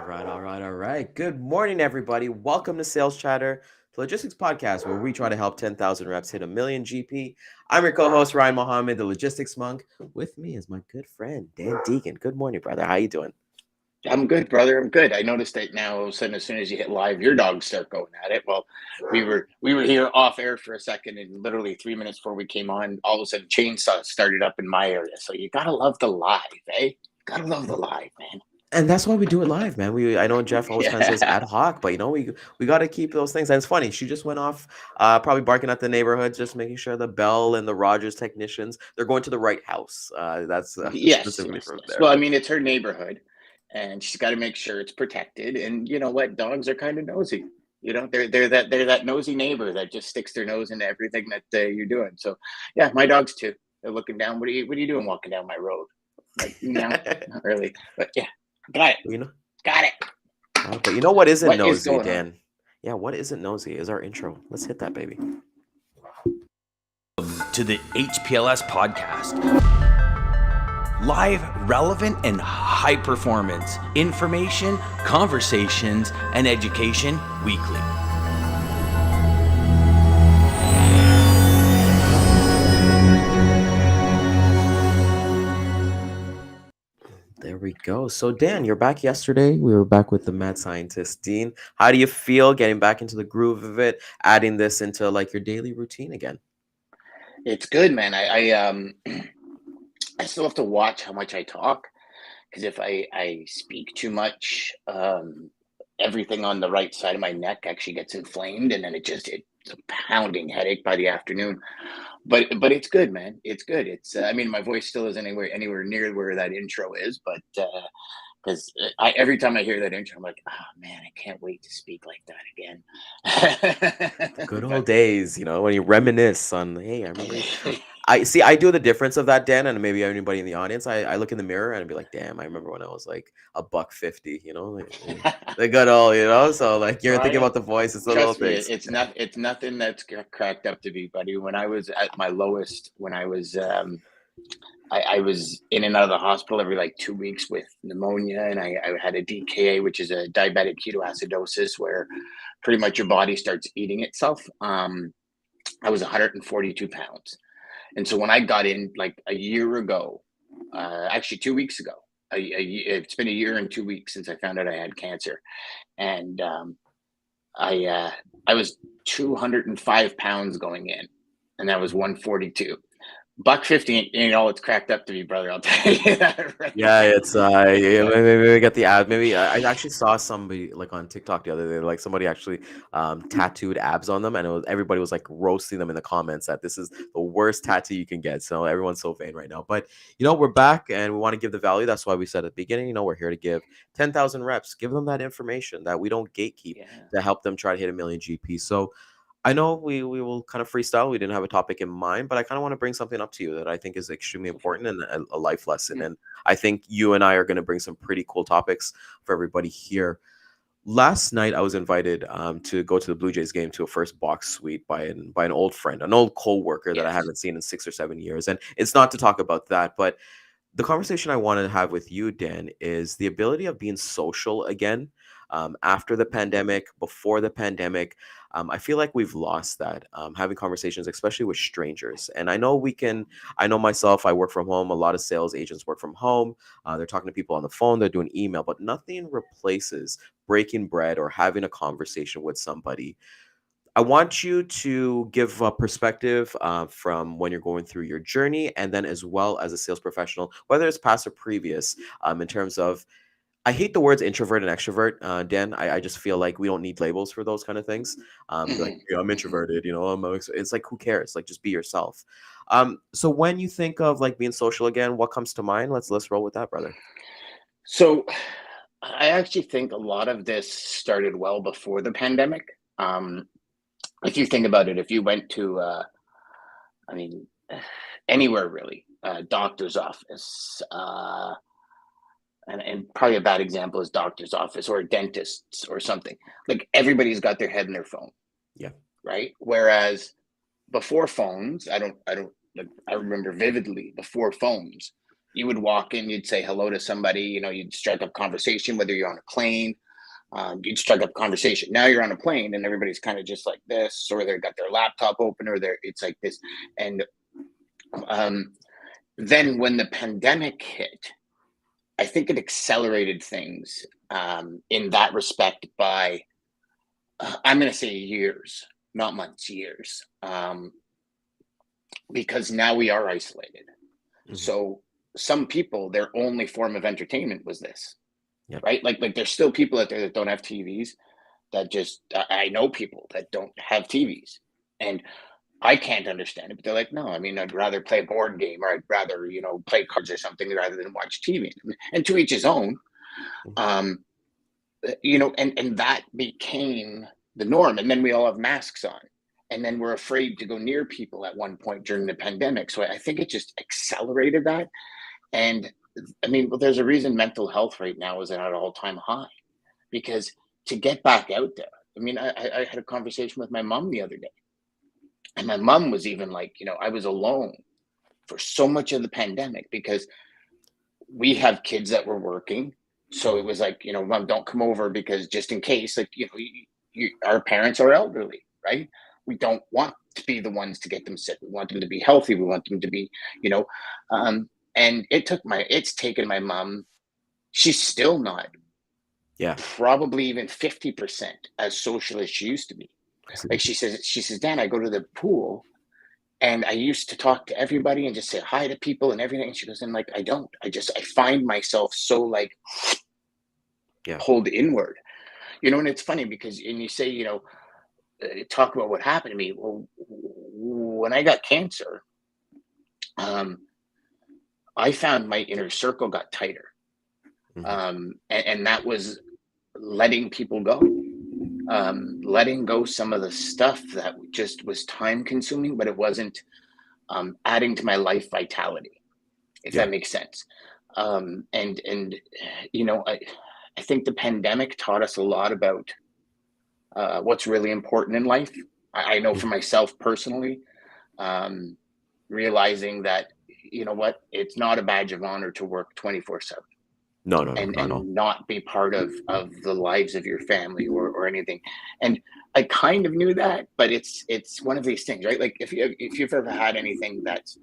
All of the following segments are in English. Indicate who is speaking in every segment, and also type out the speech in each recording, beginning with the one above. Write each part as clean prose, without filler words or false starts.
Speaker 1: All right. Good morning, everybody. Welcome to Sales Chatter, the logistics podcast where we try to help 10,000 reps hit a million GP. I'm your co-host, Ryan Mohammed, the logistics monk. With me is my good friend, Dan Deigan. Good morning, brother. How you doing?
Speaker 2: I'm good, brother. I'm good. I noticed that now all of a sudden, as soon as you hit live, your dogs start going at it. Well, we were here off air for a second, and literally 3 minutes before we came on, all of a sudden chainsaw started up in my area. So you gotta love the live, eh? Gotta love the live, man.
Speaker 1: And that's why we do it live, man. I know Jeff always kind of says
Speaker 2: Yeah.
Speaker 1: ad hoc, but we got to keep those things. And it's funny. She just went off, probably barking at the neighborhood, just making sure the Bell and the Rogers technicians they're going to the right house. That's
Speaker 2: Yes,
Speaker 1: specifically
Speaker 2: yes,
Speaker 1: from
Speaker 2: yes.
Speaker 1: there.
Speaker 2: Well, I
Speaker 1: But
Speaker 2: mean, it's her neighborhood, and she's got to make sure it's protected. And you know what? Dogs are kind of nosy. They're that nosy neighbor that just sticks their nose into everything that you're doing. So, yeah, my dogs too. They're looking down. What are you doing walking down my road? Like, no, not really. But yeah, got it.
Speaker 1: you know,
Speaker 2: Got it.
Speaker 1: but you know what isn't
Speaker 2: What is
Speaker 1: nosy,
Speaker 2: going on?
Speaker 1: Dan? Yeah, what isn't nosy is our intro. Let's hit that, baby.
Speaker 3: To the HPLS podcast. Live, relevant, and high performance information, conversations, and education weekly.
Speaker 1: There we go. So, Dan, you're back yesterday. We were back with the mad scientist, Dean. How do you feel getting back into the groove of it, adding this into like your daily routine again?
Speaker 2: It's good, man. I I still have to watch how much I talk because if I speak too much, everything on the right side of my neck actually gets inflamed, and then it's a pounding headache by the afternoon. But it's good, man. It's good. It's I mean, my voice still isn't anywhere near where that intro is, but because I every time I hear that intro, I'm like, oh man, I can't wait to speak like that
Speaker 1: The
Speaker 2: again.
Speaker 1: good
Speaker 2: But
Speaker 1: old days, when you reminisce on, hey, I remember. I see. I do the difference of that, Dan, and maybe anybody in the audience. I look in the mirror and be like, damn, I remember when I was like a buck 50. The good old. So like you're thinking
Speaker 2: Ryan,
Speaker 1: about the voice. It's the little
Speaker 2: trust me,
Speaker 1: things.
Speaker 2: it's nothing that's cracked up to be, buddy. When I was at my lowest, when I was in and out of the hospital every like 2 weeks with pneumonia, and I had a DKA, which is a diabetic ketoacidosis, where pretty much your body starts eating itself. I was 142 pounds, and so when I got in like a year ago, actually 2 weeks ago, it's been a year and 2 weeks since I found out I had cancer, and I was 205 pounds going in, and that was 142. Buck 50 ain't all it's cracked up to be, brother. I'll tell you that right
Speaker 1: Yeah,
Speaker 2: now.
Speaker 1: it's yeah, maybe we get the ad. Maybe I actually saw somebody like on TikTok the other day, like somebody actually tattooed abs on them, and everybody was like roasting them in the comments that this is the worst tattoo you can get. So everyone's so vain right now. But we're back and we want to give the value. That's why we said at the beginning, we're here to give 10,000 reps, give them that information that we don't gatekeep
Speaker 2: Yeah.
Speaker 1: to help them try to hit a million GP. So I know we will kind of freestyle. We didn't have a topic in mind, but I kind of want to bring something up to you that I think is extremely
Speaker 2: Go for it.
Speaker 1: important and a life lesson.
Speaker 2: Mm.
Speaker 1: And I think you and I are going to bring some pretty cool topics for everybody here. Last night, I was invited to go to the Blue Jays game to a first box suite by an old friend, an old coworker that I
Speaker 2: Yes.
Speaker 1: haven't seen in 6 or 7 years. And it's not to talk about that, but the conversation I wanted to have with you, Dan, is the ability of being social again after the pandemic, before the pandemic. I feel like we've lost that having conversations, especially with strangers. And I know myself, I work from home. A lot of sales agents work from home. They're talking to people on the phone, they're doing email, but nothing replaces breaking bread or having a conversation with somebody. I want you to give a perspective from when you're going through your journey, and then as well as a sales professional, whether it's past or previous, in terms of. I hate the words introvert and extrovert, Dan. I just feel like we don't need labels for those kind of things. Like,
Speaker 2: Mhm.
Speaker 1: yeah, I'm
Speaker 2: Mhm.
Speaker 1: introverted, it's like, who cares? Like, just be yourself. So when you think of like being social again, what comes to mind? Let's roll with that, brother.
Speaker 2: So I actually think a lot of this started well before the pandemic. Um, if you think about it, if you went to, I mean, anywhere really, doctor's office, and probably a bad example is doctor's office or a dentist's or something. Like everybody's got their head in their phone,
Speaker 1: Yeah.
Speaker 2: right? Whereas before phones, I don't like I remember vividly before phones, you would walk in, you'd say hello to somebody, you'd strike up conversation, whether you're on a plane, you'd strike up conversation. Now you're on a plane and everybody's kind of just like this, or they've got their laptop open, or it's like this. And then when the pandemic hit, I think it accelerated things in that respect by, I'm going to say years, not months, years, because now we are isolated.
Speaker 1: Mhm.
Speaker 2: So some people, their only form of entertainment was this,
Speaker 1: Yep.
Speaker 2: right? Like there's still people out there that don't have TVs, that just, I know people that don't have TVs, and I can't understand it, but they're like, no, I mean, I'd rather play a board game, or I'd rather, play cards or something rather than watch TV. And to each his own.
Speaker 1: Mhm.
Speaker 2: And that became the norm. And then we all have masks on. And then we're afraid to go near people at one point during the pandemic. So I think it just accelerated that. And I mean, well, there's a reason mental health right now is at an all-time high, because to get back out there, I mean, I had a conversation with my mom the other day. And my mom was even like, I was alone for so much of the pandemic because we have kids that were working. So it was like, Mom, don't come over, because just in case, like, our parents are elderly, right? We don't want to be the ones to get them sick. We want them to be healthy. We want them to be, and it's taken my mom. She's still not
Speaker 1: Yeah.
Speaker 2: probably even 50% as social as she used to be. Like she says, Dan, I go to the pool and I used to talk to everybody and just say hi to people and everything. And she goes, and like, I don't, I find myself so like
Speaker 1: Yeah.
Speaker 2: pulled inward, and it's funny because, and you say, talk about what happened to me. Well, when I got cancer, I found my inner circle got tighter. And that was letting people go, letting go some of the stuff that just was time consuming, but it wasn't adding to my life vitality, if
Speaker 1: Yeah.
Speaker 2: that makes sense. And I think the pandemic taught us a lot about what's really important in life. I know for myself personally, realizing that, it's not a badge of honor to work 24/7
Speaker 1: No, no, no,
Speaker 2: and
Speaker 1: not at all.
Speaker 2: not be part of the lives of your family or anything. And I kind of knew that, but it's one of these things, right? Like if you've ever had anything that's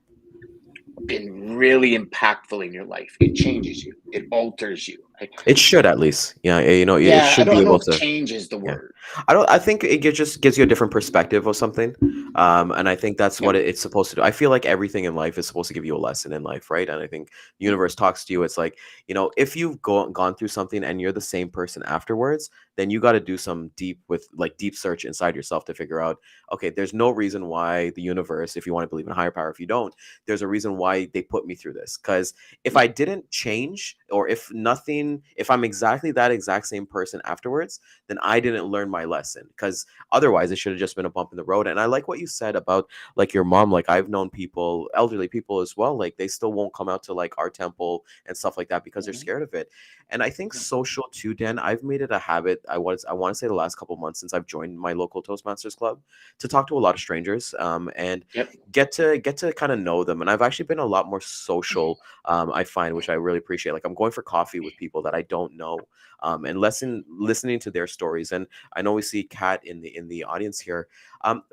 Speaker 2: been really impactful in your life, it changes you, it alters you.
Speaker 1: It should, at least. Yeah, it
Speaker 2: Yeah, I
Speaker 1: should be
Speaker 2: don't know
Speaker 1: able
Speaker 2: if
Speaker 1: to.
Speaker 2: change is the
Speaker 1: Yeah.
Speaker 2: word.
Speaker 1: I think just gives you a different perspective of something. And I think that's what
Speaker 2: Yep.
Speaker 1: it's supposed to do. I feel like everything in life is supposed to give you a lesson in life, right? And I think the universe talks to you. It's like, if you've gone through something and you're the same person afterwards, then you got to do some deep search inside yourself to figure out, okay, there's no reason why the universe, if you want to believe in a higher power, if you don't, there's a reason why they put me through this. Because if I didn't change, or if I'm exactly that exact same person afterwards, then I didn't learn my lesson, because otherwise it should have just been a bump in the road. And I like what you said about like your mom. Like I've known people, elderly people as well, like they still won't come out to like our temple and stuff like that because they're
Speaker 2: Mhm.
Speaker 1: scared of it. And I think social too, Dan, I've made it a habit. I want to say the last couple months since I've joined my local Toastmasters club, to talk to a lot of strangers, and
Speaker 2: Yep.
Speaker 1: get to kind of know them. And I've actually been a lot more social, I find, which I really appreciate. Like I'm going for coffee with people that I don't know, and listening to their stories. And I know we see Kat in the audience here.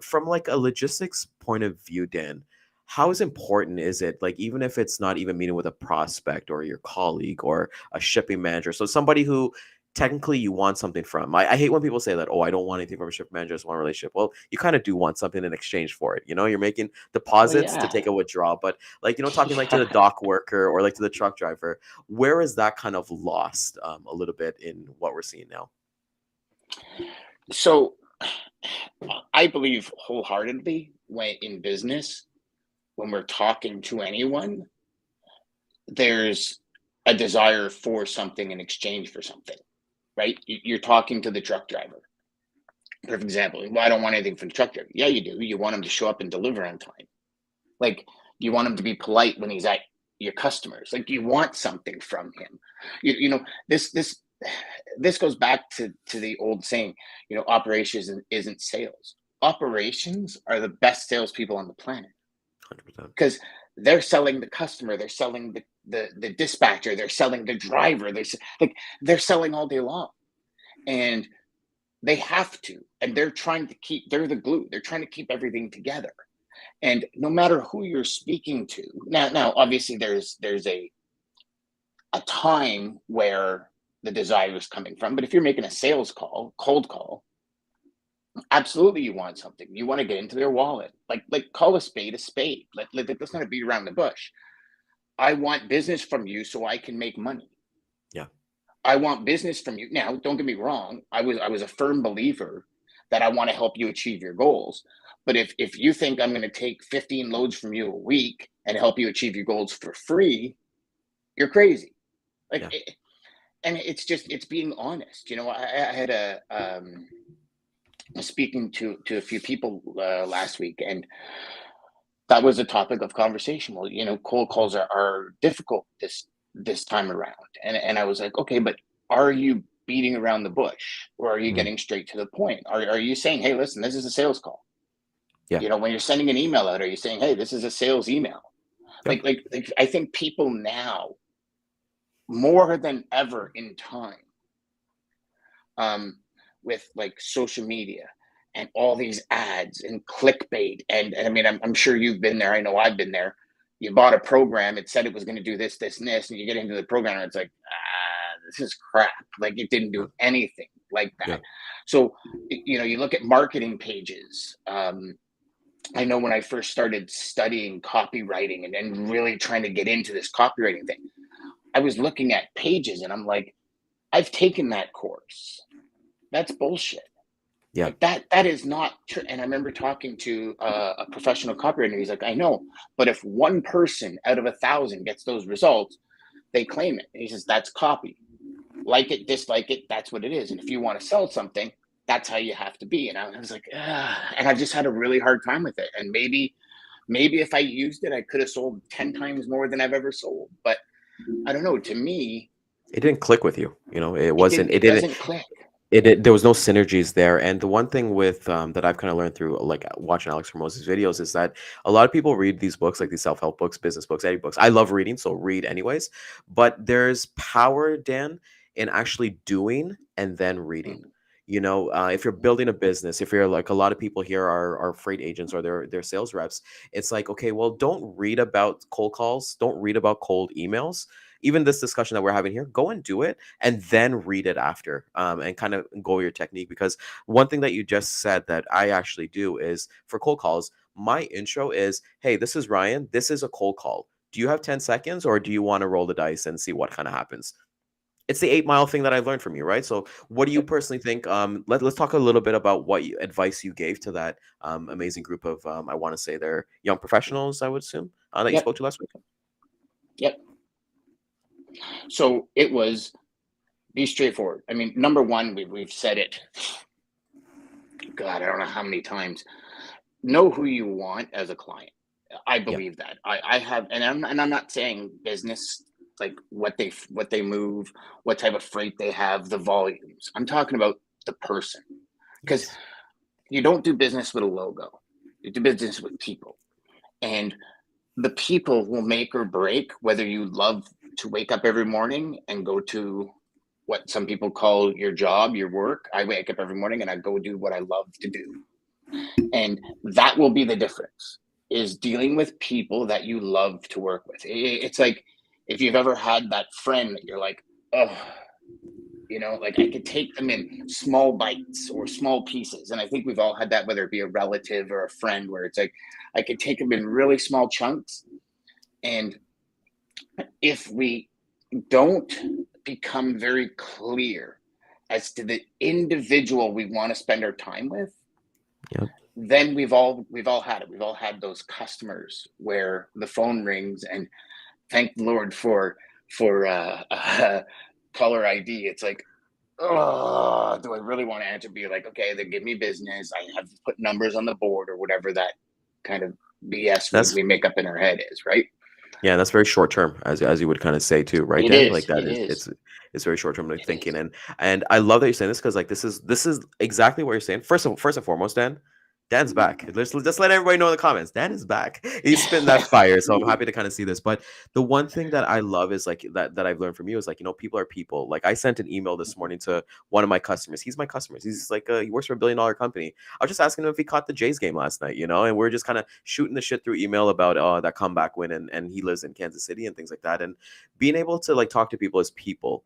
Speaker 1: From like a logistics point of view, Dan, how is important is it, like, even if it's not even meeting with a prospect or your colleague or a shipping manager, so somebody who technically you want something from. I hate when people say that, oh, I don't want anything from a shipping manager, I just want a relationship. Well, you kind of do want something in exchange for it. You're making
Speaker 2: Well,
Speaker 1: deposits to
Speaker 2: yeah.
Speaker 1: take a withdrawal, but like, talking like to the dock worker or like to the truck driver, where is that kind of lost a little bit in what we're seeing now?
Speaker 2: So I believe wholeheartedly, when in business, when we're talking to anyone, there's a desire for something in exchange for something, right? You're talking to the truck driver. Perfect example. Well, I don't want anything from the truck driver. Yeah, you do. You want him to show up and deliver on time. Like, you want him to be polite when he's at your customers. Like, you want something from him. This goes back to the old saying, operations isn't sales. Operations are the best salespeople on the planet,
Speaker 1: 100%.
Speaker 2: because they're selling the customer, they're selling the dispatcher, they're selling the driver, like they're selling all day long, and they have to, and they're the glue. They're trying to keep everything together. And no matter who you're speaking to, now obviously there's a time where the desire is coming from. But if you're making a sales call, cold call, absolutely you want something. You want to get into their wallet. Like call a spade a spade. Let's not beat around the bush. I want business from you so I can make money.
Speaker 1: Yeah.
Speaker 2: I want business from you. Now, don't get me wrong. I was a firm believer that I want to help you achieve your goals. But if you think I'm going to take 15 loads from you a week and help you achieve your goals for free, you're crazy. Like,
Speaker 1: Yeah.
Speaker 2: And it's being honest. I had speaking to a few people last week, and that was a topic of conversation. Well, cold calls are difficult this time around, and I was like, okay, but are you beating around the bush, or are you
Speaker 1: Mhm.
Speaker 2: getting straight to the point? Are you saying, hey, listen, this is a sales call?
Speaker 1: Yeah.
Speaker 2: When you're sending an email out, are you saying, hey, this is a sales email?
Speaker 1: Yeah.
Speaker 2: Like I think people now, more than ever in time, um, with like social media and all these ads and clickbait. And I mean, I'm sure you've been there. I know I've been there. You bought a program, it said it was going to do this, this, and this, and you get into the program and it's like, this is crap. Like it didn't
Speaker 1: Yeah.
Speaker 2: do anything like
Speaker 1: Yeah.
Speaker 2: that. So, you look at marketing pages. I know when I first started studying copywriting and really trying to get into this copywriting thing, I was looking at pages and I'm like, I've taken that course. That's bullshit.
Speaker 1: Yeah.
Speaker 2: Like that is not true. And I remember talking to a professional copywriter. He's like, I know, but if one person out of 1,000 gets those results, they claim it. And he says, that's copy. Like it, dislike it, that's what it is. And if you want to sell something, that's how you have to be. And I was like, and I just had a really hard time with it. And maybe if I used it, I could have sold 10 times more than I've ever sold. But I don't know. To me,
Speaker 1: It didn't click with you. It
Speaker 2: it didn't.
Speaker 1: wasn't. It
Speaker 2: It
Speaker 1: didn't.
Speaker 2: doesn't click.
Speaker 1: There was no synergies there. And the one thing with that I've kind of learned through like watching Alex Hormoz's videos is that a lot of people read these books, like these self-help books, business books, any books. I love reading, so read anyways. But there's power, Dan, in actually doing and then reading.
Speaker 2: Mm.
Speaker 1: If you're building a business, if you're like a lot of people here are freight agents or they're sales reps, it's like, okay, well, don't read about cold calls, don't read about cold emails. Even this discussion that we're having here, go and do it and then read it after, and kind of go your technique. Because one thing that you just said that I actually do is for cold calls, my intro is, hey, this is Ryan, this is a cold call, do you have 10 seconds or do you want to roll the dice and see what kind of happens? It's the 8 Mile thing that I've learned from you, right? So what do you
Speaker 2: Yep.
Speaker 1: personally think? Let's talk a little bit about what advice you gave to that amazing group of, I want to say they're young professionals, I would assume, that you
Speaker 2: Yep.
Speaker 1: spoke to last week.
Speaker 2: Yep. So it was be straightforward. I mean, number one, we've said it. God, I don't know how many times. Know who you want as a client. I
Speaker 1: Yeah.
Speaker 2: believe that. I have, and I'm not saying business like what they move, what type of freight they have, the volumes. I'm talking about the person, because
Speaker 1: Yes.
Speaker 2: you don't do business with a logo. You do business with people, and the people will make or break whether you love to wake up every morning and go to what some people call your job, your work. I wake up every morning and I go do what I love to do. And that will be the difference, is dealing with people that you love to work with. It's like if you've ever had that friend that you're like, oh, like I could take them in small bites or small pieces. And I think we've all had that, whether it be a relative or a friend, where it's like I could take them in really small chunks. And if we don't become very clear as to the individual we want to spend our time with,
Speaker 1: Yep.
Speaker 2: then we've all had it. We've all had those customers where the phone rings, and thank the Lord for caller ID. It's like, oh, do I really want to answer? Be like, okay, they give me business. I have to put numbers on the board or whatever that kind of BS we,
Speaker 1: That's
Speaker 2: we make up in our head is, right?
Speaker 1: Yeah, that's very short term, as you would kind of say too, right,
Speaker 2: It
Speaker 1: Dan? Like
Speaker 2: is.
Speaker 1: that
Speaker 2: It
Speaker 1: is
Speaker 2: is.
Speaker 1: it's very short term like
Speaker 2: It is.
Speaker 1: thinking, and I love that you're saying this because like this is exactly what you're saying. First and foremost, Dan, Dan's back. Let's just let everybody know in the comments. Dan is back. He's spitting that fire. So I'm happy to kind of see this. But the one thing that I love is like that I've learned from you is like, people are people. Like I sent an email this morning to one of my customers. He's my customer. He's like he works for $1 billion company. I was just asking him if he caught the Jays game last night, and we're just kind of shooting the shit through email about that comeback win, and he lives in Kansas City and things like that. And being able to like talk to people as people,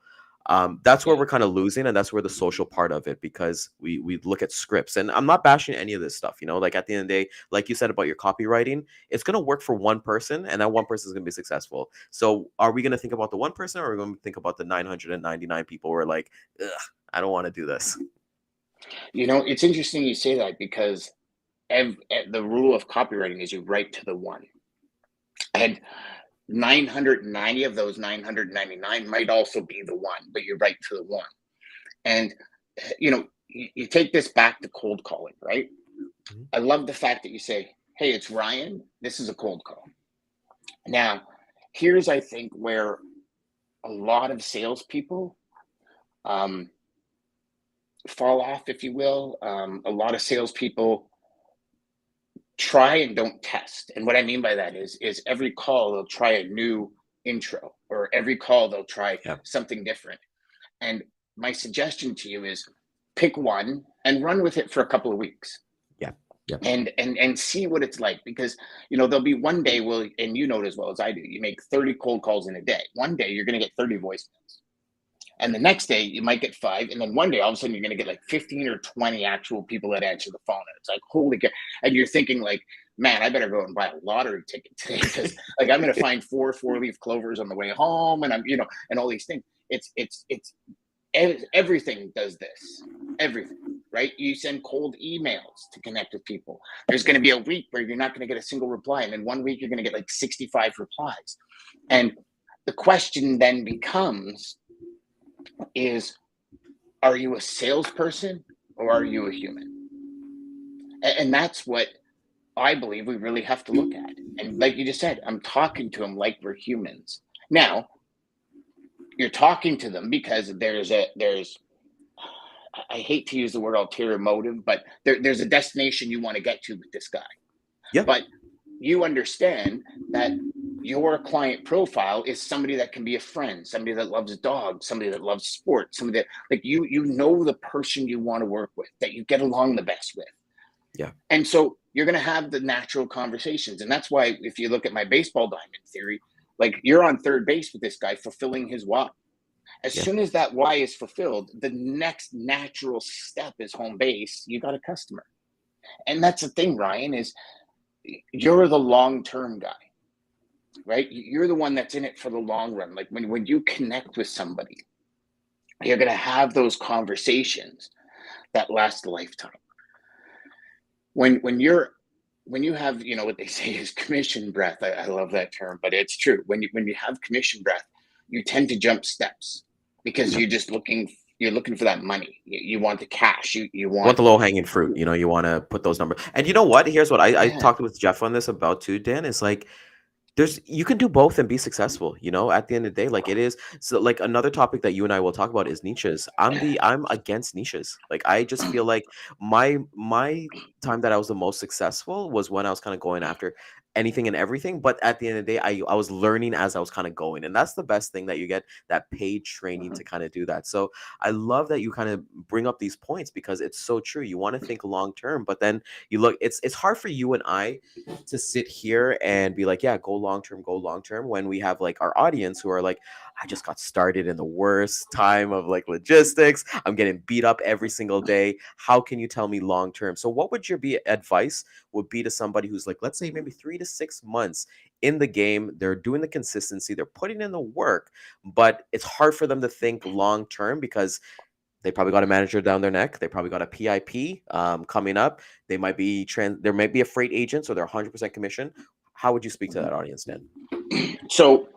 Speaker 1: that's where
Speaker 2: Yeah.
Speaker 1: we're kind of losing, and that's where the social part of it, because we look at scripts, and I'm not bashing any of this stuff, like at the end of the day, like you said about your copywriting, it's going to work for one person, and that one person is going to be successful. So are we going to think about the one person, or are we going to think about the 999 people who are like, ugh, I don't want to do this?
Speaker 2: It's interesting you say that, because the rule of copywriting is you write to the one. And 990 of those 999 might also be the one, but you're right to the one. And you take this back to cold calling, right?
Speaker 1: Mhm.
Speaker 2: I love the fact that you say, hey, it's Ryan, this is a cold call. Now, here's, I think, where a lot of salespeople fall off, if you will. A lot of salespeople try and don't test. And what I mean by that is every call they'll try a new intro, or every call they'll try
Speaker 1: Yeah.
Speaker 2: something different. And my suggestion to you is pick one and run with it for a couple of weeks.
Speaker 1: Yeah. Yeah.
Speaker 2: And see what it's like, because there'll be one day, and you know it as well as I do, you make 30 cold calls in a day. One day you're going to get 30 voicemails, and the next day you might get 5, and then one day all of a sudden you're going to get like 15 or 20 actual people that answer the phone. And it's like, holy cow. And you're thinking like, man, I better go and buy a lottery ticket today, because like I'm going to find 4-leaf clovers on the way home, and I'm and all these things. It's everything does this. Everything, right? You send cold emails to connect with people. There's going to be a week where you're not going to get a single reply, and then one week you're going to get like 65 replies. And the question then becomes, are you a salesperson, or are you a human? And that's what I believe we really have to look at. And like you just said, I'm talking to them like we're humans. Now, you're talking to them because I hate to use the word ulterior motive, but there's a destination you want to get to with this guy.
Speaker 1: Yeah.
Speaker 2: But you understand that your client profile is somebody that can be a friend, somebody that loves dogs, somebody that loves sports, somebody that, like, you know the person you want to work with, that you get along the best with.
Speaker 1: Yeah.
Speaker 2: And so you're going to have the natural conversations. And that's why, if you look at my baseball diamond theory, like, you're on third base with this guy fulfilling his why. As soon as that why is fulfilled, the next natural step is home base. You got a customer. And that's the thing, Ryan, is you're the long-term guy, right? You're the one that's in it for the long run. Like, when you connect with somebody, you're going to have those conversations that last a lifetime. When you have, what they say is commission breath. I love that term, but it's true. When you have commission breath, you tend to jump steps, because you're just looking for that money. You want the cash. You
Speaker 1: Want
Speaker 2: want
Speaker 1: the low hanging fruit, you want to put those numbers. And you know what? Here's what I talked with Jeff on this about too, Dan. Is like, you can do both and be successful, at the end of the day. Like, it is, so like, another topic that you and I will talk about is niches. I'm against niches. Like, I just feel like my time that I was the most successful was when I was kind of going after anything and everything. But at the end of the day, I was learning as I was kind of going. And that's the best thing, that you get that paid training to kind of do that. So I love that you kind of bring up these points, because it's so true. You want to think long term, but then you look, it's hard for you and I to sit here and be like, yeah, go long term, when we have like our audience who are like, I just got started in the worst time of like logistics. I'm getting beat up every single day. How can you tell me long term? So what would your advice would be to somebody who's like, let's say maybe 3 to 6 months in the game, they're doing the consistency, they're putting in the work, but it's hard for them to think long term, because they probably got a manager down their neck. They probably got a PIP coming up. They might be there might be a freight agent, so they're 100% commission. How would you speak to that audience, Dan?
Speaker 2: So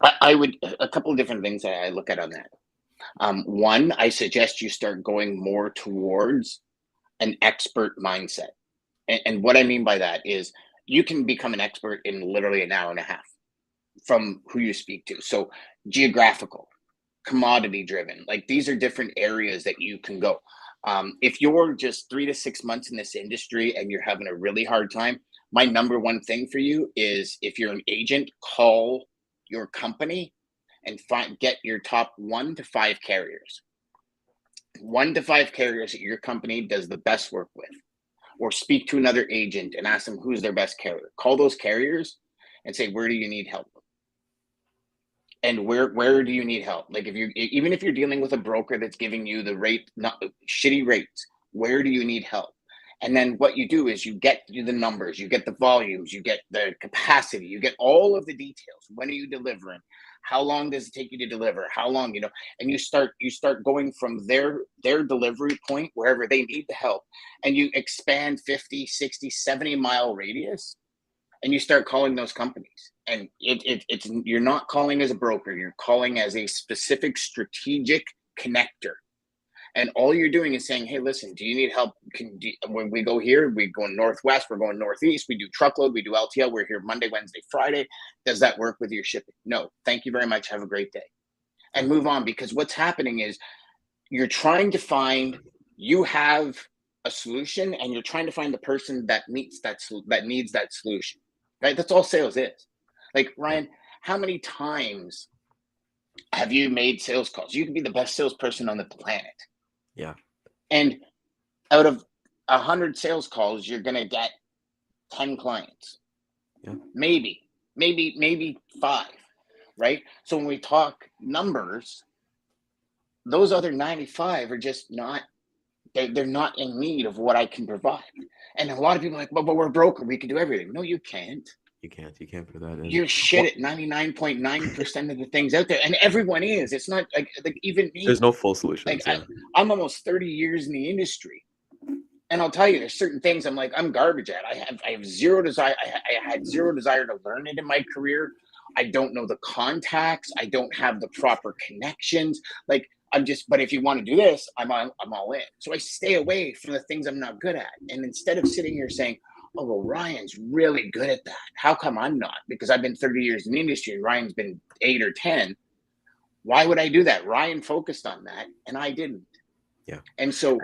Speaker 2: I would, a couple of different things that I look at on that. One, I suggest you start going more towards an expert mindset. And what I mean by that is, you can become an expert in literally an hour and a half from who you speak to. So geographical, commodity driven, like, these are different areas that you can go. If you're just 3 to 6 months in this industry and you're having a really hard time, my number one thing for you is, if you're an agent, call your company and get your top 1 to 5 carriers. 1 to 5 carriers that your company does the best work with, or speak to another agent and ask them who's their best carrier. Call those carriers and say, where do you need help? And where do you need help? Like, even if you're dealing with a broker that's giving you the rate, not shitty rates, where do you need help? And then what you do is you get the numbers, you get the volumes, you get the capacity, you get all of the details. When are you delivering? How long does it take you to deliver? How long, and you start going from their delivery point, wherever they need the help, and you expand 50, 60, 70-mile radius, and you start calling those companies. And it's you're not calling as a broker, you're calling as a specific strategic connector. And all you're doing is saying, hey, listen, do you need help? When we go here, we go northwest, we're going northeast, we do truckload, we do LTL, we're here Monday, Wednesday, Friday. Does that work with your shipping? No, thank you very much. Have a great day. And move on, because what's happening is you're trying to find, you have a solution, and you're trying to find the person that needs that solution, right? That's all sales is. Like, Ryan, how many times have you made sales calls? You can be the best salesperson on the planet.
Speaker 1: Yeah.
Speaker 2: And out of 100 sales calls, you're going to get 10 clients.
Speaker 1: Yeah.
Speaker 2: Maybe 5, right? So when we talk numbers, those other 95 are just not, they're not in need of what I can provide. And a lot of people are like, but we're a broker, we can do everything. No, you can't.
Speaker 1: You can't put that in.
Speaker 2: You're shit at 99.9% of the things out there, and everyone is. It's not like even me.
Speaker 1: There's no full solutions.
Speaker 2: Like, I'm almost 30 years in the industry, and I'll tell you, there's certain things I'm garbage at. I have zero desire. I had zero desire to learn it in my career. I don't know the contacts. I don't have the proper connections. Like, but if you want to do this, I'm all in. So I stay away from the things I'm not good at. And instead of sitting here saying, oh, well, Ryan's really good at that, how come I'm not? Because I've been 30 years in the industry, Ryan's been 8 or 10. Why would I do that? Ryan focused on that, and I didn't.
Speaker 1: Yeah.
Speaker 2: And so,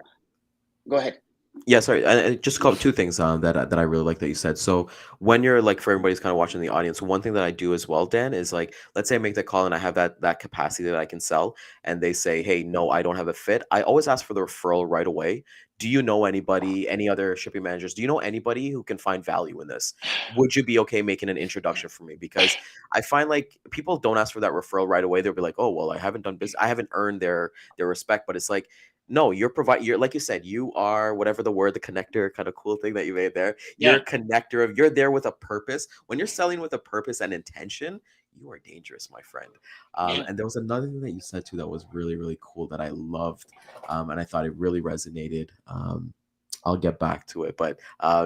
Speaker 2: go ahead.
Speaker 1: Yeah, sorry. I just called 2 things that I really like that you said. So when you're like, for everybody's kind of watching the audience, one thing that I do as well, Dan, is like, let's say I make that call and I have that capacity that I can sell, and they say, hey, no, I don't have a fit. I always ask for the referral right away. Do you know anybody, any other shipping managers? Do you know anybody who can find value in this? Would you be okay making an introduction for me? Because I find like people don't ask for that referral right away. They'll be like, oh, well, I haven't done business. I haven't earned their respect. But it's like, no, you're like you said, you are whatever the word, the connector, kind of cool thing that you made there. You're a connector you're there with a purpose. When you're selling with a purpose and intention, you are dangerous, my friend. And there was another thing that you said too that was really, really cool that I loved. And I thought it really resonated. I'll get back to it, but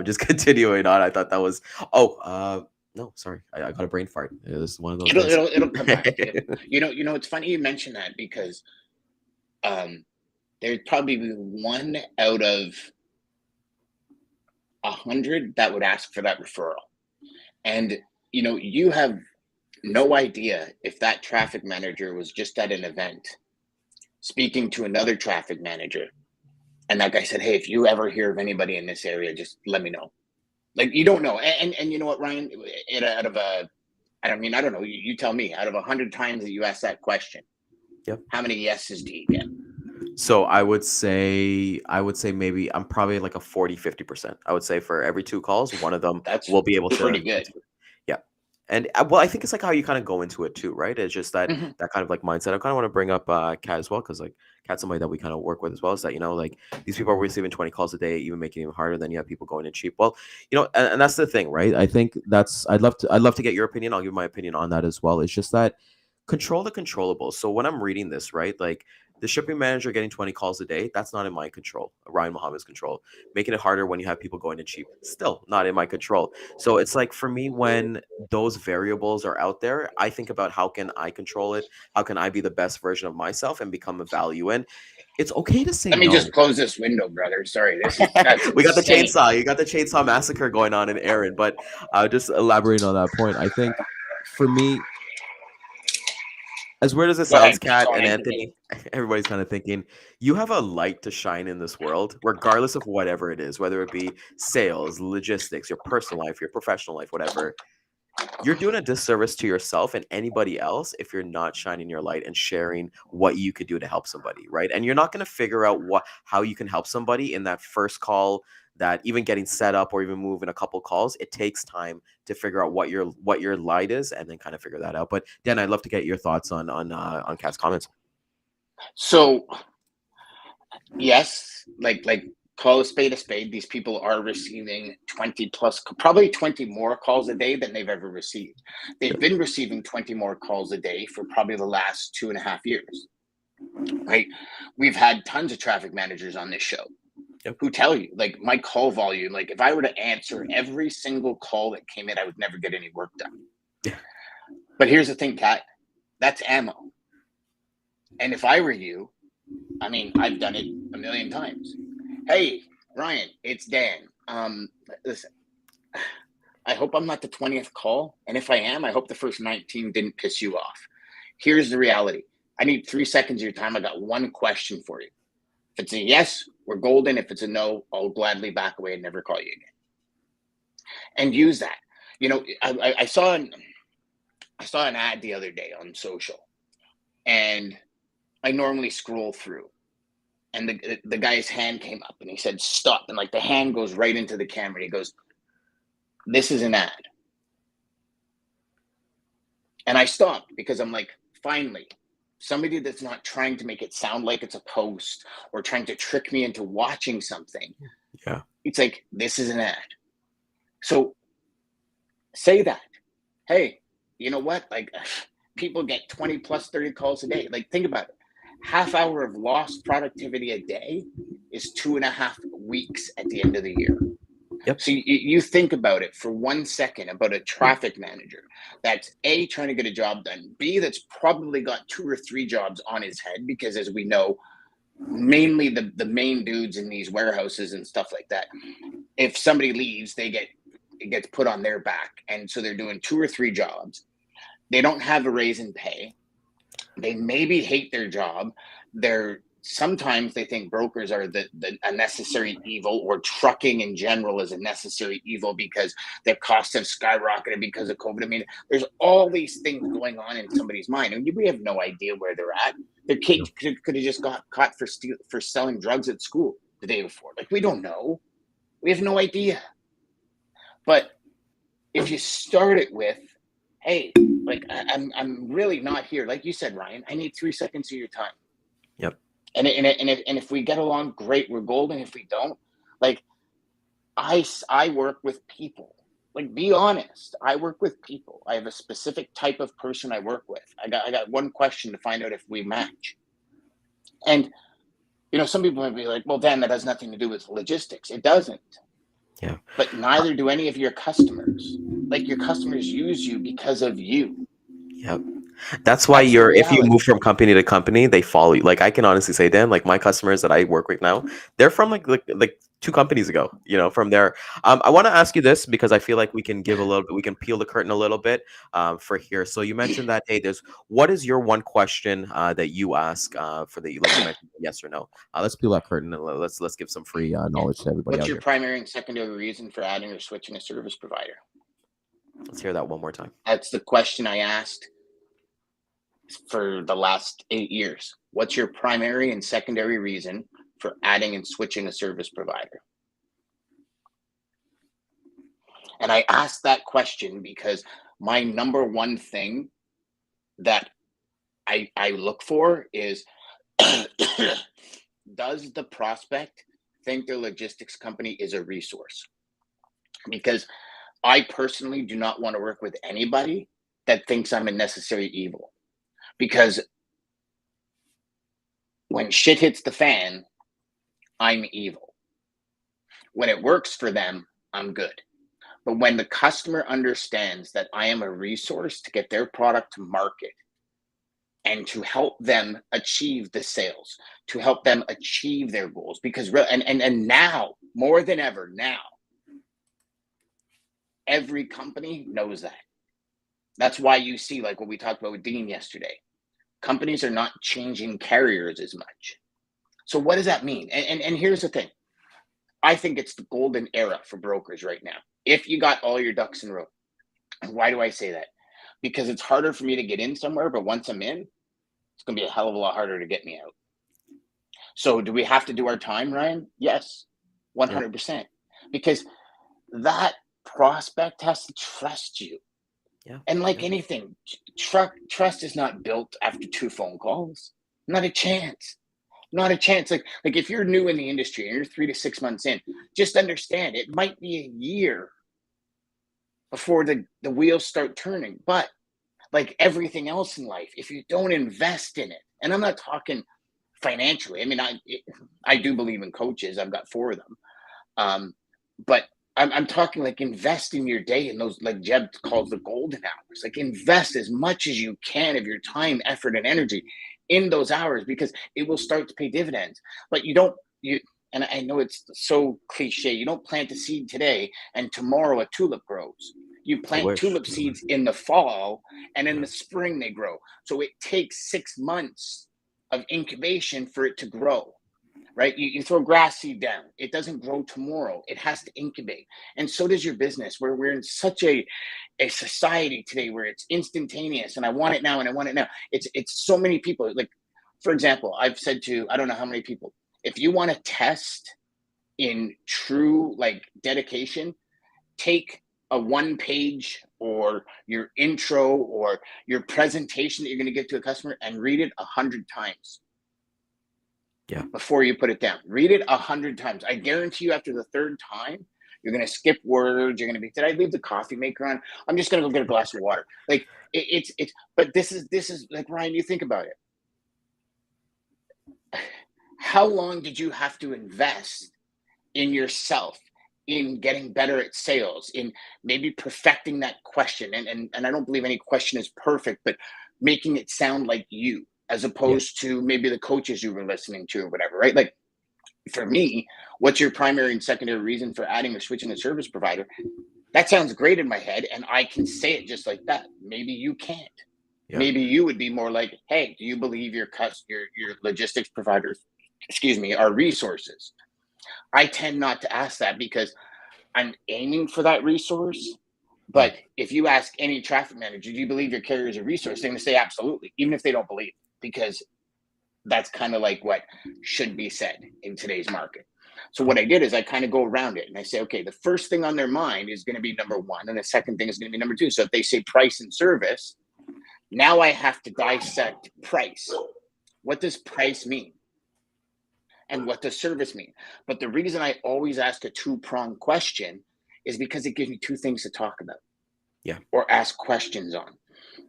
Speaker 1: just continuing on, I thought that was, no, sorry. I got a brain fart. It was one of those.
Speaker 2: It'll come back. You know, it's funny you mention that, because there'd probably be 1 out of 100 that would ask for that referral. And, you have no idea if that traffic manager was just at an event speaking to another traffic manager, and that guy said, hey, if you ever hear of anybody in this area, just let me know. Like, you don't know. And you know what, Ryan, I don't know, you tell me, out of 100 times that you ask that question, how many yeses do you get?
Speaker 1: So I would say maybe I'm probably like a 40-50%. I would say for every 2 calls, one of them will be able to.
Speaker 2: Pretty good.
Speaker 1: Yeah. And well, I think it's like how you kind of go into it too, right? It's just that that kind of like mindset. I kind of want to bring up Kat as well, because like Kat's somebody that we kind of work with as well. Is that, like these people are receiving 20 calls a day, even making it even harder. Then you have people going in cheap. Well, and that's the thing, right? I think I'd love to get your opinion. I'll give my opinion on that as well. It's just that control the controllables. So when I'm reading this, right, like the shipping manager getting 20 calls a day, that's not in my control. Ryan Muhammad's control. Making it harder when you have people going in cheap, still not in my control. So it's like, for me, when those variables are out there, I think about how can I control it? How can I be the best version of myself and become a value? And it's okay to say no.
Speaker 2: Let me just close this window, brother. Sorry.
Speaker 1: We got the chainsaw. You got the chainsaw massacre going on in Aaron. But just elaborating on that point, I think for me, As weird as it
Speaker 2: Go
Speaker 1: sounds,
Speaker 2: ahead. Keep
Speaker 1: Kat
Speaker 2: going.
Speaker 1: and
Speaker 2: I interrupted.
Speaker 1: Anthony, everybody's kind of thinking you have a light to shine in this world, regardless of whatever it is, whether it be sales, logistics, your personal life, your professional life, whatever. You're doing a disservice to yourself and anybody else if you're not shining your light and sharing what you could do to help somebody, right? And you're not going to figure out how you can help somebody in that first call, that even getting set up or even moving a couple calls. It takes time to figure out what your light is and then kind of figure that out. But Dan, I'd love to get your thoughts on Kat's comments.
Speaker 2: So yes, like call a spade a spade. These people are receiving 20 plus, probably 20 more calls a day than they've ever received. They've been receiving 20 more calls a day for probably the last 2.5 years. Right? We've had tons of traffic managers on this show who tell you, like, my call volume, like if I were to answer every single call that came in, I would never get any work done.
Speaker 1: Yeah.
Speaker 2: But here's the thing, Kat, that's ammo. And if I were you, I mean, I've done it a million times. Hey, Ryan, it's Dan. Listen, I hope I'm not the 20th call. And if I am, I hope the first 19 didn't piss you off. Here's the reality. I need 3 seconds of your time. I got one question for you. If it's a yes, we're golden. If it's a no, I'll gladly back away and never call you again. And use that. You know, I saw an ad the other day on social, and I normally scroll through, and the guy's hand came up and he said, stop. And like the hand goes right into the camera. He goes, this is an ad. And I stopped because I'm like, finally, somebody that's not trying to make it sound like it's a post or trying to trick me into watching something.
Speaker 1: Yeah.
Speaker 2: It's like, this is an ad. So say that. Hey, you know what? Like, people get 20 plus 30 calls a day. Like, think about it. Half hour of lost productivity a day is 2.5 weeks at the end of the year.
Speaker 1: Yep.
Speaker 2: So you think about it for 1 second about a traffic manager that's A, trying to get a job done, B, that's probably got 2 or 3 jobs on his head, because as we know, mainly the main dudes in these warehouses and stuff like that, if somebody leaves, it gets put on their back. And so they're doing 2 or 3 jobs. They don't have a raise in pay. They maybe hate their job. Sometimes they think brokers are a necessary evil, or trucking in general is a necessary evil because their costs have skyrocketed because of COVID. I mean, there's all these things going on in somebody's mind, and we have no idea where they're at. Their kid could have just got caught for selling drugs at school the day before. Like, we don't know. We have no idea. But if you start it with, hey, like, I'm really not here. Like you said, Ryan, I need 3 seconds of your time.
Speaker 1: Yep.
Speaker 2: And if we get along, great, we're golden. If we don't, like, I work with people. Like, be honest. I work with people. I have a specific type of person I work with. I got one question to find out if we match. And, you know, some people might be like, well, Dan, that has nothing to do with logistics. It doesn't.
Speaker 1: Yeah.
Speaker 2: But neither do any of your customers. Like, your customers use you because of you.
Speaker 1: Yep. That's why
Speaker 2: That's the
Speaker 1: if you
Speaker 2: reality.
Speaker 1: move from company to company, they follow you. Like, I can honestly say, Dan, like my customers that I work with now, they're from like 2 companies ago, from there. I want to ask you this because I feel like we can we can peel the curtain a little bit for here. So you mentioned that, hey, what is your one question that you ask for like you mentioned, yes or no? Let's peel that curtain and let's give some free knowledge to everybody
Speaker 2: What's
Speaker 1: out
Speaker 2: your
Speaker 1: here.
Speaker 2: primary and secondary reason for adding or switching a service provider?
Speaker 1: Let's hear that one more time.
Speaker 2: That's the question I asked for the last 8 years. What's your primary and secondary reason for adding and switching a service provider? And I asked that question because my number one thing that I look for is, does the prospect think their logistics company is a resource? Because I personally do not want to work with anybody that thinks I'm a necessary evil. Because when shit hits the fan, I'm evil. When it works for them, I'm good. But when the customer understands that I am a resource to get their product to market and to help them achieve the sales, to help them achieve their goals, because and now more than ever now, every company knows that. That's why you see, like what we talked about with Dean yesterday. companies are not changing carriers as much. So what does that mean? And here's the thing. I think it's the golden era for brokers right now. If you got all your ducks in a row. And why do I say that? Because it's harder for me to get in somewhere, but once I'm in, it's going to be a hell of a lot harder to get me out. So do we have to do our time, Ryan? Yes, 100%. Because that prospect has to trust you.
Speaker 1: Yeah.
Speaker 2: And like anything, trust is not built after 2 phone calls. Not a chance. Not a chance. Like if you're new in the industry and you're 3 to 6 months in, just understand it might be a year before the wheels start turning. But like everything else in life, if you don't invest in it, and I'm not talking financially. I mean, I do believe in coaches. I've got 4 of them. But I'm talking like invest in your day in those, like Jeb calls the golden hours. Like invest as much as you can of your time, effort, and energy in those hours, because it will start to pay dividends. But and I know it's so cliche, you don't plant a seed today and tomorrow a tulip grows. You plant tulip seeds in the fall, and in the spring they grow. So it takes 6 months of incubation for it to grow. Right? You throw grass seed down. It doesn't grow tomorrow. It has to incubate. And so does your business, where we're in such a society today where it's instantaneous and I want it now and I want it now. It's so many people. Like, for example, I've said to, I don't know how many people, if you want to test in true like dedication, take a 1-page or your intro or your presentation that you're going to give to a customer and read it 100 times.
Speaker 1: Yeah.
Speaker 2: Before you put it down, read it 100 times. I guarantee you, after the 3rd time, you're going to skip words. You're going to be, did I leave the coffee maker on? I'm just going to go get a glass of water. Like it's, but this is like, Ryan, you think about it. How long did you have to invest in yourself, in getting better at sales, in maybe perfecting that question? And I don't believe any question is perfect, but making it sound like you, as opposed to maybe the coaches you were listening to or whatever, right? Like for me, what's your primary and secondary reason for adding or switching a service provider? That sounds great in my head, and I can say it just like that. Maybe you can't. Yeah. Maybe you would be more like, hey, do you believe your logistics providers, are resources? I tend not to ask that because I'm aiming for that resource. But if you ask any traffic manager, do you believe your carrier is a resource? They're going to say absolutely, even if they don't believe, because that's kind of like what should be said in today's market. So what I did is I kind of go around it and I say, okay, the first thing on their mind is going to be number 1, and the second thing is going to be number 2. So if they say price and service, now I have to dissect price. What does price mean? And what does service mean? But the reason I always ask a 2-pronged question is because it gives me 2 things to talk about. Yeah. Or ask questions on.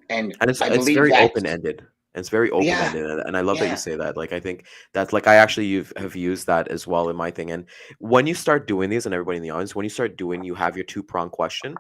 Speaker 2: And
Speaker 1: it's very open-ended. It's very open-ended. And I love that you say that. Like, I think that's like, I actually have used that as well in my thing. And when you start doing these, and everybody in the audience, when you start doing, you have your 2-pronged question,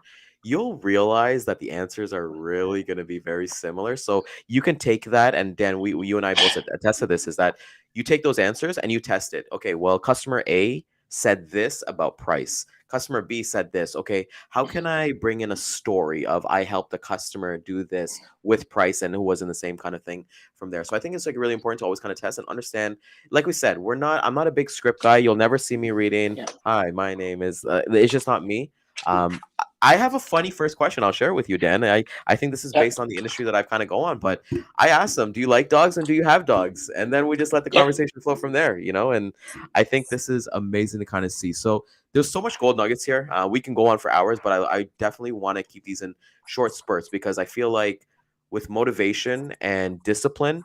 Speaker 1: you'll realize that the answers are really going to be very similar. So you can take that, and Dan, you and I both attest to this, is that you take those answers and you test it. Okay, well, customer A said this about price. Customer B said this. Okay, how can I bring in a story of I helped the customer do this with price and who was in the same kind of thing from there? So I think it's like really important to always kind of test and understand. Like we said, I'm not a big script guy. You'll never see me reading, hi, my name is, it's just not me. I have a funny first question I'll share with you, Dan. I think this is based on the industry that I've kind of go on, but I asked them, do you like dogs and do you have dogs? And then we just let the conversation flow from there, and I think this is amazing to kind of see. So there's so much gold nuggets here. We can go on for hours, but I definitely want to keep these in short spurts, because I feel like with motivation and discipline,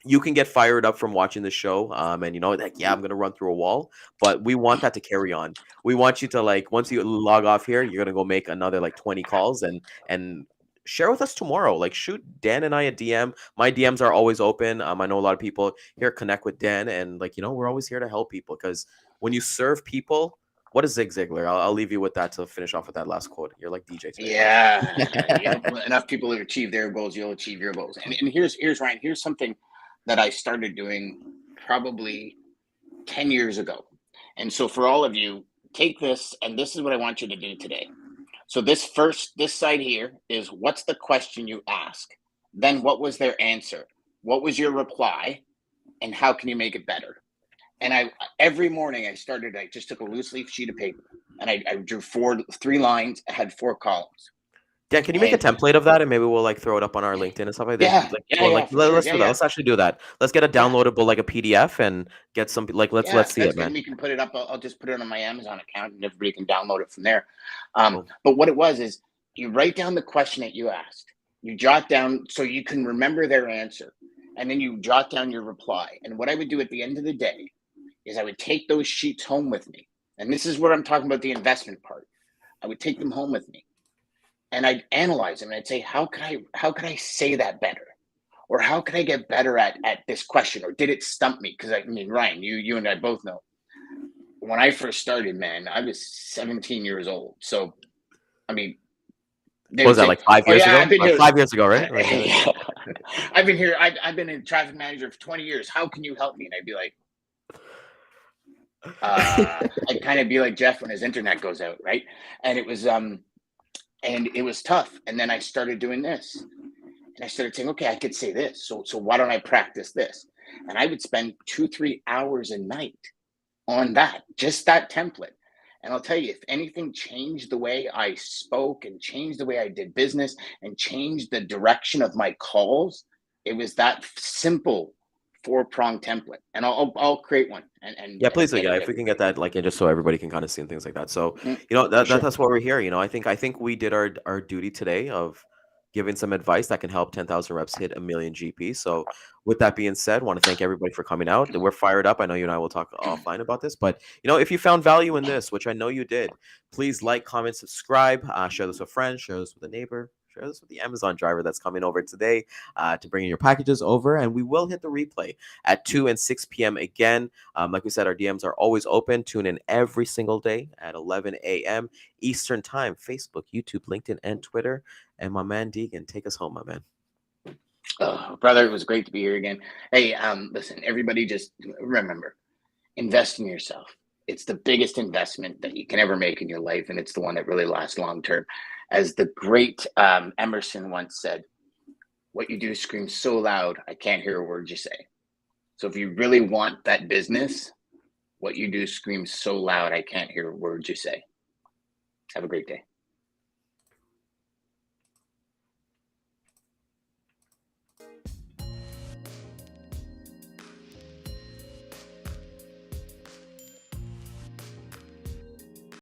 Speaker 1: you can get fired up from watching the show, and like, I'm gonna run through a wall, but we want that to carry on. We want you to, like, once you log off here, you're gonna go make another like 20 calls and share with us tomorrow. Like, shoot Dan and I a DM. My DMs are always open. I know a lot of people here connect with Dan, and like, we're always here to help people, because when you serve people, what is Zig Ziglar? I'll leave you with that to finish off with that last quote. You're like DJ today.
Speaker 2: Yeah. Enough people have achieved their goals, you'll achieve your goals. And here's Ryan. Here's something that I started doing probably 10 years ago. And so for all of you, take this, and this is what I want you to do today. So this side here is, what's the question you ask? Then what was their answer? what was your reply, and how can you make it better? And every morning I just took a loose leaf sheet of paper and I drew 3 lines. I had 4 columns.
Speaker 1: Dan, can you make a
Speaker 2: And
Speaker 1: template of that and maybe we'll like throw it up on our LinkedIn and stuff like that?
Speaker 2: yeah,
Speaker 1: Like,
Speaker 2: yeah,
Speaker 1: or
Speaker 2: yeah,
Speaker 1: like
Speaker 2: for sure.
Speaker 1: let's
Speaker 2: Yeah,
Speaker 1: do that.
Speaker 2: yeah,
Speaker 1: Let's actually do that. Let's get a
Speaker 2: yeah,
Speaker 1: downloadable like a PDF and get some like let's
Speaker 2: yeah.
Speaker 1: see
Speaker 2: That's
Speaker 1: it,
Speaker 2: good. And
Speaker 1: man.
Speaker 2: we can put it up. I'll just put it on my Amazon account and everybody can download it from there.
Speaker 1: Cool.
Speaker 2: But what it was is you write down the question that you asked. You jot down so you can remember their answer. And then you jot down your reply. And what I would do at the end of the day is I would take those sheets home with me. And this is where I'm talking about the investment part. I would take them home with me and I'd analyze them and I'd say, how could I say that better? Or how could I get better at this question? Or did it stump me? Because I mean, Ryan, you and I both know when I first started, man, I was 17 years old. So, I mean, they
Speaker 1: What was
Speaker 2: would
Speaker 1: that,
Speaker 2: say,
Speaker 1: like 5
Speaker 2: "Oh
Speaker 1: years
Speaker 2: yeah,
Speaker 1: ago?
Speaker 2: I've been
Speaker 1: Like
Speaker 2: here.
Speaker 1: 5 years ago, right? Like,
Speaker 2: Yeah. I've been here. I've been a traffic manager for 20 years. How can you help me?" And I'd be like, I'd kind of be like Jeff when his internet goes out, right? And it was tough. And then I started doing this, and I started saying, okay, I could say this. So why don't I practice this? And I would spend 2-3 hours a night on that, just that template. And I'll tell you, if anything changed the way I spoke and changed the way I did business and changed the direction of my calls, it was that simple 4-prong template. And I'll create one
Speaker 1: yeah, please do.
Speaker 2: get
Speaker 1: Yeah,
Speaker 2: it to
Speaker 1: if we can get
Speaker 2: everybody.
Speaker 1: that, like, and just so everybody can kind of see and things like that. So,
Speaker 2: For sure.
Speaker 1: that's what we're here. I think we did our duty today of giving some advice that can help 10,000 reps hit a million GP. So, with that being said, want to thank everybody for coming out. We're fired up. I know you and I will talk offline about this, but if you found value in this, which I know you did, please like, comment, subscribe, share this with friends, share this with a neighbor. Share this with the Amazon driver that's coming over today to bring your packages over, and we will hit the replay at 2 and 6 p.m. again. Like we said, our DMs are always open. Tune in every single day at 11 a.m. Eastern Time. Facebook, YouTube, LinkedIn, and Twitter. And my man Deigan, take us home, my man.
Speaker 2: Oh, brother, it was great to be here again. Hey, listen, everybody, just remember, invest in yourself. It's the biggest investment that you can ever make in your life, and it's the one that really lasts long term. As the great Emerson once said, "What you do screams so loud, I can't hear a word you say." So if you really want that business, what you do screams so loud, I can't hear a word you say. Have a great day.